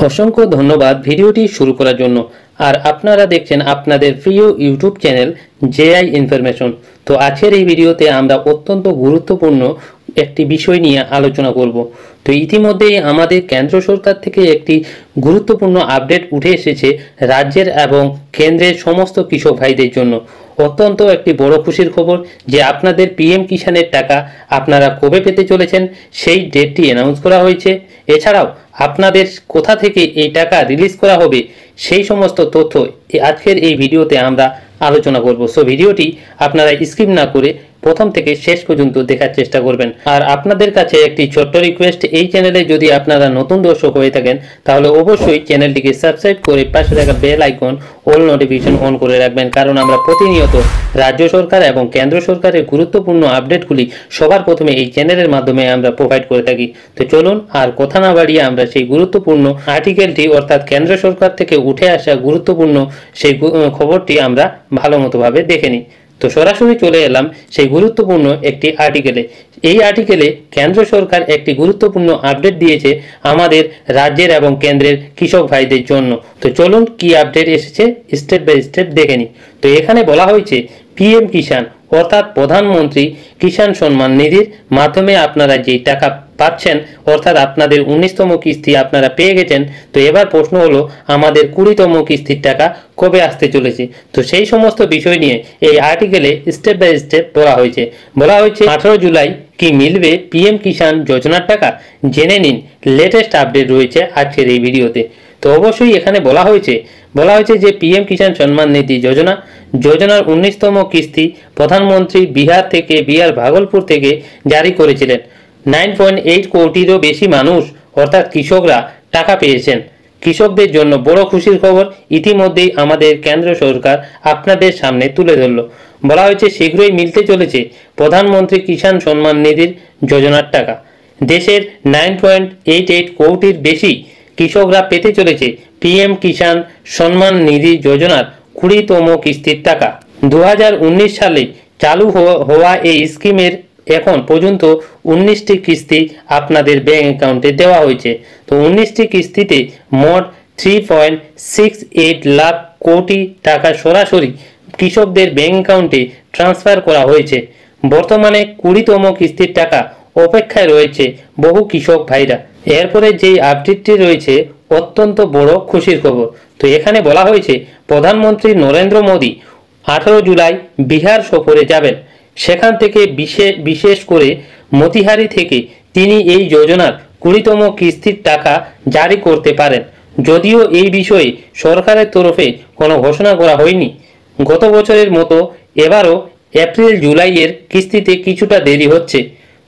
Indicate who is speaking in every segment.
Speaker 1: অসংখ্য ধন্যবাদ ভিডিওটি শুরু করার জন্য। আর আপনারা দেখছেন আপনাদের প্রিয় ইউটিউব চ্যানেল জেআই ইনফরমেশন। তো আজকের এই ভিডিওতে আমরা অত্যন্ত গুরুত্বপূর্ণ একটি বিষয় নিয়ে আলোচনা করব। তো ইতিমধ্যেই আমাদের কেন্দ্র সরকার থেকে একটি গুরুত্বপূর্ণ আপডেট উঠে এসেছে রাজ্যের এবং কেন্দ্রের সমস্ত কৃষক ভাইদের জন্য। অত্যন্ত একটি বড় খুশির খবর যে আপনাদের পিএম কিষাণের টাকা আপনারা কবে পেতে চলেছেন সেই ডেটটি অ্যানাউন্স করা হয়েছে। এছাড়াও আপনাদের কোথা থেকে এই টাকা রিলিজ করা হবে সেই সমস্ত তথ্য আজকের এই ভিডিওতে আমরা আলোচনা করব। সো ভিডিওটি আপনারা স্কিপ না করে প্রথম থেকে শেষ পর্যন্ত দেখার চেষ্টা করবেন। আর আপনাদের কাছে একটি ছোট্ট রিকোয়েস্ট, এই চ্যানেলে যদি আপনারা নতুন দর্শক হয়ে থাকেন তাহলে অবশ্যই চ্যানেলটিকে সাবস্ক্রাইব করে পাশে থাকা bell icon all notification on করে রাখবেন, কারণ আমরা প্রতিনিয়ত রাজ্য সরকার এবং কেন্দ্র সরকারের গুরুত্বপূর্ণ আপডেটগুলি সবার প্রথমে এই চ্যানেলের মাধ্যমে আমরা প্রোভাইড করে থাকি। তো চলুন আর কথা না বাড়িয়ে আমরা সেই গুরুত্বপূর্ণ আর্টিকেলটি অর্থাৎ কেন্দ্র সরকার থেকে উঠে আসা গুরুত্বপূর্ণ সেই খবরটি আমরা ভালো মতোভাবে দেখে নিই। তো সরাসরি চলে এলাম সেই গুরুত্বপূর্ণ একটি আর্টিকেলে। এই আর্টিকেলে কেন্দ্র সরকার একটি গুরুত্বপূর্ণ আপডেট দিয়েছে আমাদের রাজ্যের এবং কেন্দ্রের কৃষক ভাইদের জন্য। তো চলুন কি আপডেট এসেছে স্টেপ বাই স্টেপ দেখে নিই। তো এখানে বলা হয়েছে পিএম কিষাণ অর্থাৎ প্রধানমন্ত্রী কিষাণ সম্মান নিধির মাধ্যমে আপনারা যে টাকা পাচ্ছেন অর্থাৎ আপনাদের 19তম কিস্তি আপনারা পেয়ে গেছেন। তো এবার প্রশ্ন হলো আমাদের 20তম কিস্তির টাকা কবে আসতে চলেছে। তো সেই সমস্ত বিষয় নিয়ে এই আর্টিকেলে স্টেপ বাই স্টেপ বলা হয়েছে। 18 জুলাই কি মিলবে পিএম কিষাণ যোজনার টাকা, জেনে নিন লেটেস্ট আপডেট রয়েছে আজকের এই ভিডিওতে। তো অবশ্যই এখানে বলা হয়েছে যে পিএম কিষাণ সম্মান নিধি যোজনার 19তম কিস্তি প্রধানমন্ত্রী বিহার ভাগলপুর থেকে জারি করেছিলেন। 9.8 কোটিরও বেশি মানুষ অর্থাৎ কৃষকরা টাকা পেয়েছেন। কৃষকদের জন্য বড় খুশির খবর ইতিমধ্যেই আমাদের কেন্দ্র সরকার আপনাদের সামনে তুলে ধরল। বলা হয়েছে শীঘ্রই মিলতে চলেছে প্রধানমন্ত্রী কিষাণ সম্মান নিধির যোজনার টাকা। দেশের 9.88 কোটির বেশি কৃষকরা পেতে চলেছে পিএম কিষাণ সম্মান নিধি যোজনার 20তম কিস্তির টাকা। 2019 সালে চালু হওয়া এই স্কিমের এখন পর্যন্ত 19টি কিস্তি আপনাদের ব্যাংক অ্যাকাউন্টে দেওয়া হয়েছে। তো 19টি কিস্তিতে মোট 3.68 লাখ কোটি টাকা সরাসরি কৃষকদের ব্যাংক অ্যাকাউন্টে ট্রান্সফার করা হয়েছে। বর্তমানে 20তম কিস্তির টাকা অপেক্ষায় রয়েছে বহু কৃষক ভাইরা। এরপরে যেই আপডেটটি রয়েছে অত্যন্ত বড় খুশির খবর। তো এখানে বলা হয়েছে প্রধানমন্ত্রী নরেন্দ্র মোদী 18 জুলাই বিহার সফরে যাবেন। সেখান থেকে বিশেষ করে মতিহারি থেকে তিনি এই যোজনার 20তম কিস্তির টাকা জারি করতে পারেন। যদিও এই বিষয়ে সরকারের তরফে কোনো ঘোষণা করা হয়নি। গত বছরের মতো এবারও এপ্রিল জুলাইয়ের কিস্তিতে কিছুটা দেরি হচ্ছে,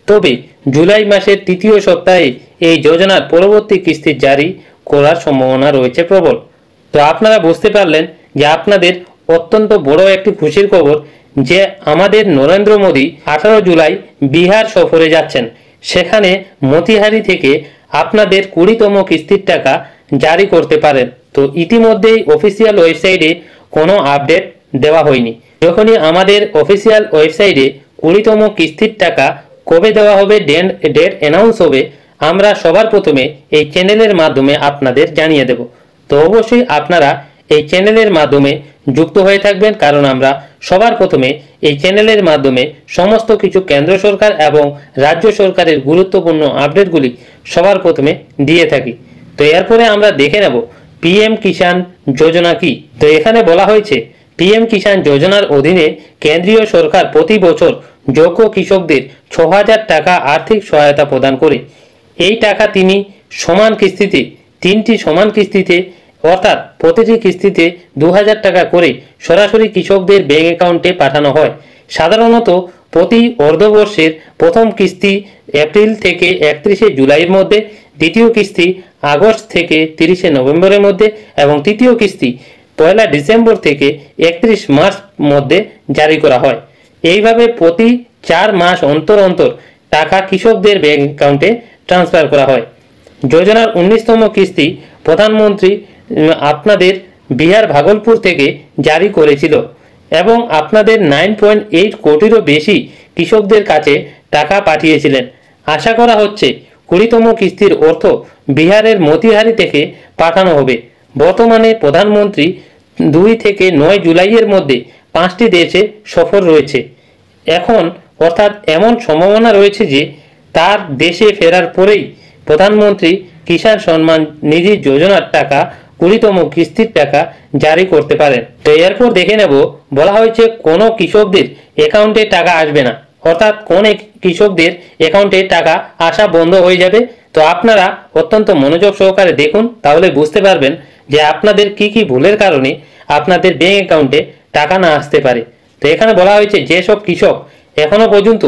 Speaker 1: তবে জুলাই মাসের 3য় সপ্তাহে এই যোজনার পরবর্তী কিস্তি জারি করার সম্ভাবনা রয়েছে প্রবল। তো আপনারা বুঝতে পারলেন যে আপনাদের অত্যন্ত বড় একটি খুশির খবর যে আমাদের নরেন্দ্র মোদী 18 জুলাই বিহার সফরে যাচ্ছেন। সেখানে মতিহারি থেকে আপনাদের 20তম কিস্তির টাকা জারি করতে পারেন। তো ইতিমধ্যেই অফিসিয়াল ওয়েবসাইটে কোনো আপডেট দেওয়া হয়নি। যখনই আমাদের অফিসিয়াল ওয়েবসাইটে 20তম কিস্তির টাকা কবে দেওয়া হবে ডেট অ্যানাউন্স হবে, আমরা সবার প্রথমে এই চ্যানেলের মাধ্যমে আপনাদের জানিয়ে দেব। তো অবশ্যই আপনারা এই চ্যানেলের মাধ্যমে যুক্ত হয়ে থাকবেন, কারণ আমরা সবার প্রথমে এই চ্যানেলের মাধ্যমে সমস্ত কিছু কেন্দ্র সরকার এবং রাজ্য সরকারের গুরুত্বপূর্ণ আপডেটগুলি সবার প্রথমে দিয়ে থাকি। তো এরপরে আমরা দেখে নেব পিএম কিষাণ যোজনা কি। তো এখানে বলা হয়েছে পিএম কিষাণ যোজনার অধীনে কেন্দ্রীয় সরকার প্রতি বছর যোগ্য কৃষকদের 6000 টাকা আর্থিক সহায়তা প্রদান করে। এই টাকা তিনি সমান কিস্তিতে 3টি সমান কিস্তিতে অর্থাৎ প্রতিটি কিস্তিতে 2000 টাকা করে সরাসরি কৃষকদের ব্যাংক অ্যাকাউন্টে পাঠানো হয়। সাধারণত প্রতি অর্ধবর্ষের প্রথম কিস্তি এপ্রিল থেকে 31শে জুলাইয়ের মধ্যে, দ্বিতীয় কিস্তি আগস্ট থেকে 30শে নভেম্বরের মধ্যে এবং তৃতীয় কিস্তি 1 ডিসেম্বর থেকে 31 মার্চ মধ্যে জারি করা হয়। এইভাবে প্রতি 4 মাস অন্তর অন্তর টাকা কৃষকদের ব্যাংক অ্যাকাউন্টে ট্রান্সফার করা হয়। যোজনার 19তম কিস্তি প্রধানমন্ত্রী আপনাদের বিহার ভাগলপুর থেকে জারি করেছিল এবং আপনাদের 9.8 কোটিরও বেশি কৃষকদের কাছে টাকা পাঠিয়েছিলেন। আশা করা হচ্ছে 20তম কিস্তির অর্থ বিহারের মতিহারি থেকে পাঠানো হবে। বর্তমানে প্রধানমন্ত্রী 2 থেকে 9 জুলাইয়ের মধ্যে 5টি দেশে সফর রয়েছে। এখন অর্থাৎ এমন সম্ভাবনা রয়েছে যে তার দেশে ফেরার পরেই প্রধানমন্ত্রী কিষাণ সম্মান নিধি যোজনার টাকা 20তম কিস্তির টাকা জারি করতে পারেন। তো এরপর দেখে নেব, বলা হয়েছে কোনো কৃষকদের অ্যাকাউন্টে টাকা আসবে না, অর্থাৎ কোন কৃষকদের অ্যাকাউন্টে টাকা আসা বন্ধ হয়ে যাবে। তো আপনারা অত্যন্ত মনোযোগ সহকারে দেখুন, তাহলে বুঝতে পারবেন যে আপনাদের কি কি ভুলের কারণে আপনাদের ব্যাংক অ্যাকাউন্টে টাকা না আসতে পারে। তো এখানে বলা হয়েছে যেসব কৃষক এখনো পর্যন্ত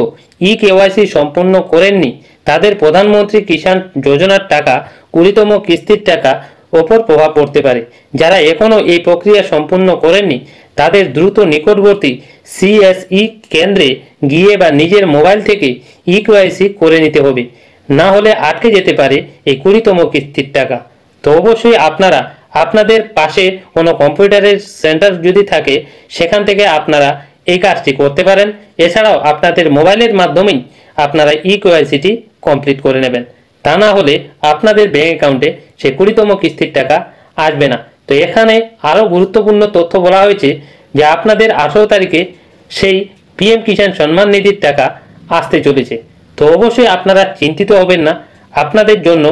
Speaker 1: কেওয়াইসি সম্পূর্ণ করেননি তাদের প্রধানমন্ত্রী কিষাণ যোজনার টাকা 20তম কিস্তির টাকা ওপর প্রভাব পড়তে পারে। যারা এখনো এই প্রক্রিয়া সম্পূর্ণ করেননি তাদের দ্রুত নিকটবর্তী সিএসই কেন্দ্রে গিয়ে বা নিজের মোবাইল থেকে কেওয়াইসি করে নিতে হবে, না হলে আটকে যেতে পারে এই 20তম কিস্তির টাকা। তো অবশ্যই আপনারা আপনাদের পাশে কোনো কম্পিউটারের সেন্টার যদি থাকে সেখান থেকে আপনারা এই কাজটি করতে পারেন। এছাড়াও আপনাদের মোবাইলের মাধ্যমেই আপনারা কেওয়াইসিটি কমপ্লিট করে নেবেন, তা না হলে আপনাদের ব্যাংক অ্যাকাউন্টে সেই 20তম কিস্তির টাকা আসবে না। তো এখানে আরও গুরুত্বপূর্ণ তথ্য বলা হয়েছে যে আপনাদের 18 তারিখে সেই পিএম কিষাণ সম্মান নিধির টাকা আসতে চলেছে। তো অবশ্যই আপনারা চিন্তিত হবেন না, আপনাদের জন্য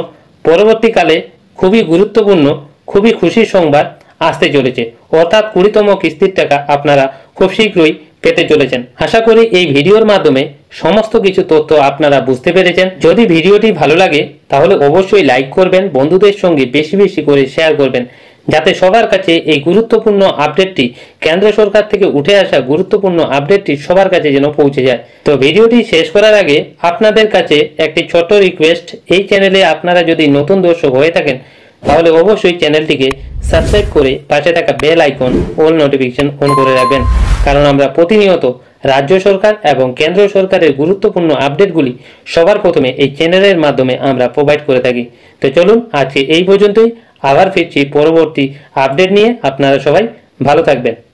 Speaker 1: পরবর্তীকালে খুবই গুরুত্বপূর্ণ, খুবই খুশির সংবাদ আসতে চলেছে, অর্থাৎ 20তম কিস্তির টাকা আপনারা খুব শীঘ্রই পেতে চলেছেন। আশা করি এই ভিডিওর মাধ্যমে সমস্ত কিছু তথ্য আপনারা বুঝতে পেরেছেন। যদি ভিডিওটি ভালো লাগে তাহলে অবশ্যই লাইক করবেন, বন্ধুদের সঙ্গে বেশি বেশি করে শেয়ার করবেন, যাতে সবার কাছে এই গুরুত্বপূর্ণ আপডেটটি, কেন্দ্র সরকার থেকে উঠে আসা গুরুত্বপূর্ণ আপডেটটি সবার কাছে যেন পৌঁছে যায়। তো ভিডিওটি শেষ করার আগে আপনাদের কাছে একটি ছোট্ট রিকোয়েস্ট, এই চ্যানেলে আপনারা যদি নতুন দর্শক হয়ে থাকেন তাহলে অবশ্যই চ্যানেলটিকে সাবস্ক্রাইব করে পাশে থাকা bell icon all notification on করে রাখবেন, কারণ আমরা প্রতিনিয়ত রাজ্য সরকার এবং কেন্দ্র সরকারের গুরুত্বপূর্ণ আপডেটগুলি সবার প্রথমে এই চ্যানেলের মাধ্যমে আমরা প্রোভাইড করে থাকি। তো চলুন আজকে এই পর্যন্তই, আবার ফিরছি পরবর্তী আপডেট নিয়ে। আপনারা সবাই ভালো থাকবেন।